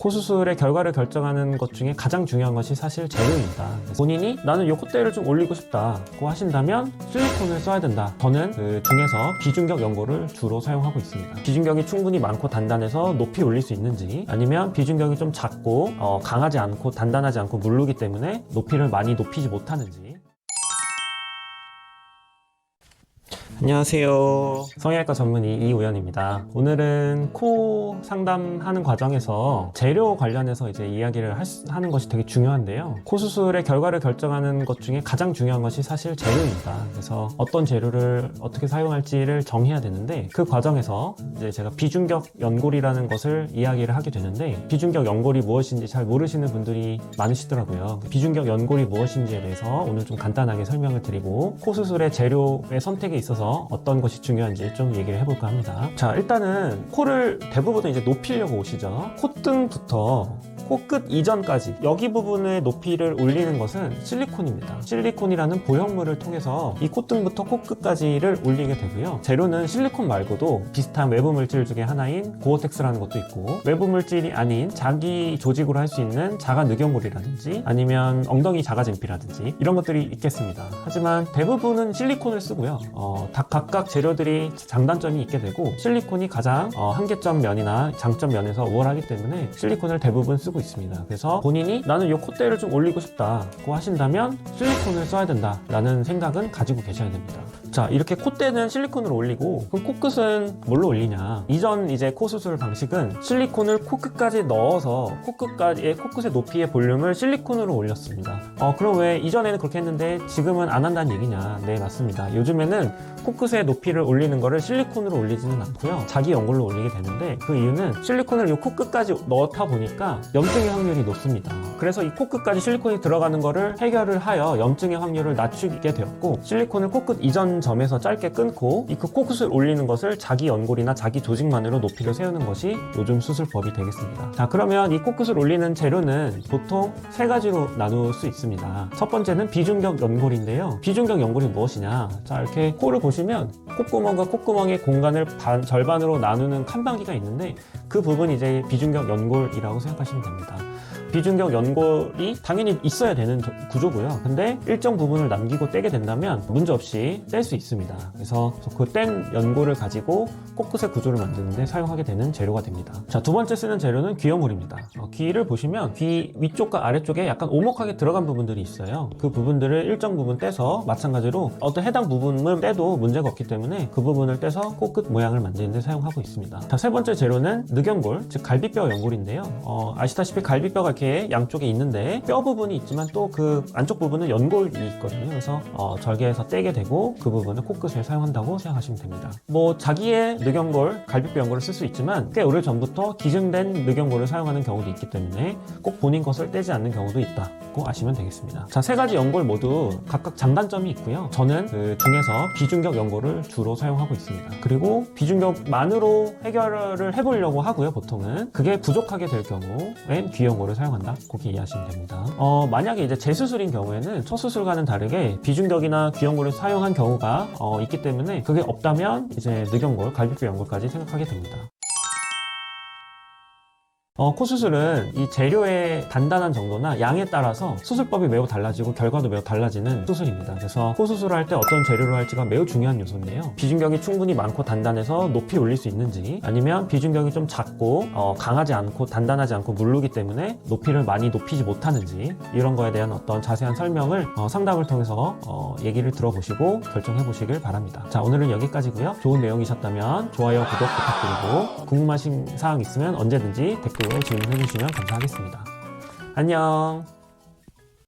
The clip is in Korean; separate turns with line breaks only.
코 수술의 결과를 결정하는 것 중에 가장 중요한 것이 사실 재료입니다. 본인이 나는 이 콧대를 좀 올리고 싶다고 하신다면 실리콘을 써야 된다. 저는 그 중에서 비중격 연고를 주로 사용하고 있습니다. 비중격이 충분히 많고 단단해서 높이 올릴 수 있는지, 아니면 비중격이 좀 작고 강하지 않고 단단하지 않고 물르기 때문에 높이를 많이 높이지 못하는지. 안녕하세요. 성형외과 전문의 이우연입니다. 오늘은 코 상담하는 과정에서 재료 관련해서 이제 이야기를 하는 것이 되게 중요한데요. 코 수술의 결과를 결정하는 것 중에 가장 중요한 것이 사실 재료입니다. 그래서 어떤 재료를 어떻게 사용할지를 정해야 되는데, 그 과정에서 이제 제가 비중격 연골이라는 것을 이야기를 하게 되는데, 비중격 연골이 무엇인지 잘 모르시는 분들이 많으시더라고요. 비중격 연골이 무엇인지에 대해서 오늘 좀 간단하게 설명을 드리고, 코 수술의 재료의 선택에 있어서 어떤 것이 중요한지 좀 얘기를 해볼까 합니다. 자, 일단은 코를 대부분 이제 높이려고 오시죠. 콧등부터 코끝 이전까지 여기 부분의 높이를 올리는 것은 실리콘입니다. 실리콘이라는 보형물을 통해서 이 콧등부터 코끝까지를 올리게 되고요. 재료는 실리콘 말고도 비슷한 외부 물질 중에 하나인 고어텍스라는 것도 있고, 외부 물질이 아닌 자기 조직으로 할 수 있는 자가 늑연골이라든지 아니면 엉덩이 자가진피라든지 이런 것들이 있겠습니다. 하지만 대부분은 실리콘을 쓰고요. 각각 재료들이 장단점이 있게 되고, 실리콘이 가장 한계점 면이나 장점 면에서 우월하기 때문에 실리콘을 대부분 쓰고 있습니다. 그래서 본인이 나는 이 콧대를 좀 올리고 싶다고 하신다면 실리콘을 써야 된다라는 생각은 가지고 계셔야 됩니다. 자, 이렇게 콧대는 실리콘으로 올리고, 그럼 코끝은 뭘로 올리냐? 이전 이제 코 수술 방식은 실리콘을 코끝까지 넣어서 코끝의 높이의 볼륨을 실리콘으로 올렸습니다. 그럼 왜 이전에는 그렇게 했는데 지금은 안 한다는 얘기냐? 네, 맞습니다. 요즘에는 코끝의 높이를 올리는 거를 실리콘으로 올리지는 않고요. 자기 연골로 올리게 되는데, 그 이유는 실리콘을 이 코끝까지 넣다 보니까 염증의 확률이 높습니다. 그래서 이 코끝까지 실리콘이 들어가는 거를 해결을 하여 염증의 확률을 낮추게 되었고, 실리콘을 코끝 이전 점에서 짧게 끊고 이 코끝을 올리는 것을 자기 연골이나 자기 조직만으로 높이를 세우는 것이 요즘 수술법이 되겠습니다. 자, 그러면 이 코끝을 올리는 재료는 보통 세 가지로 나눌 수 있습니다. 첫 번째는 비중격 연골인데요. 비중격 연골이 무엇이냐? 자, 이렇게 코를 보시면 콧구멍과 콧구멍의 공간을 절반으로 나누는 칸방귀가 있는데, 그 부분이 이제 비중격 연골이라고 생각하시면 됩니다. 비중격 연골이 당연히 있어야 되는 구조고요. 근데 일정 부분을 남기고 떼게 된다면 문제없이 뗄 수 있습니다. 그래서 그 뗀 연골을 가지고 코끝의 구조를 만드는데 사용하게 되는 재료가 됩니다. 자, 두 번째 쓰는 재료는 귀염물입니다. 귀를 보시면 귀 위쪽과 아래쪽에 약간 오목하게 들어간 부분들이 있어요. 그 부분들을 일정 부분 떼서, 마찬가지로 어떤 해당 부분을 떼도 문제가 없기 때문에 그 부분을 떼서 코끝 모양을 만드는 데 사용하고 있습니다. 자, 세 번째 재료는 늑연골, 즉 갈비뼈 연골인데요. 아시다시피 갈비뼈가 이렇게 양쪽에 있는데 뼈 부분이 있지만 또 그 안쪽 부분은 연골이 있거든요. 그래서 절개해서 떼게 되고 그 부분을 코끝에 사용한다고 생각하시면 됩니다. 뭐 자기의 늑연골, 갈비뼈 연골을 쓸 수 있지만 꽤 오래전부터 기증된 늑연골을 사용하는 경우도 있기 때문에 꼭 본인 것을 떼지 않는 경우도 있다고 아시면 되겠습니다. 자, 세 가지 연골 모두 각각 장단점이 있고요. 저는 그 중에서 비중격 연골을 주로 사용하고 있습니다. 그리고 비중격만으로 해결을 해보려고 하고요. 보통은 그게 부족하게 될 경우엔 귀연골을 사용한다, 그렇게 이해하시면 됩니다. 만약에 이제 재수술인 경우에는 첫 수술과는 다르게 비중격이나 귀연골을 사용한 경우가 있기 때문에 그게 없다면 이제 늑연골, 갈비뼈 연골까지 생각하게 됩니다. 코 수술은 이 재료의 단단한 정도나 양에 따라서 수술법이 매우 달라지고 결과도 매우 달라지는 수술입니다. 그래서 코 수술을 할 때 어떤 재료로 할지가 매우 중요한 요소인데요. 비중격이 충분히 많고 단단해서 높이 올릴 수 있는지, 아니면 비중격이 좀 작고 강하지 않고 단단하지 않고 물르기 때문에 높이를 많이 높이지 못하는지, 이런 거에 대한 어떤 자세한 설명을 상담을 통해서 얘기를 들어보시고 결정해 보시길 바랍니다. 자, 오늘은 여기까지고요. 좋은 내용이셨다면 좋아요, 구독 부탁드리고, 궁금하신 사항 있으면 언제든지 댓글로 질문해 주시면 감사하겠습니다. 안녕.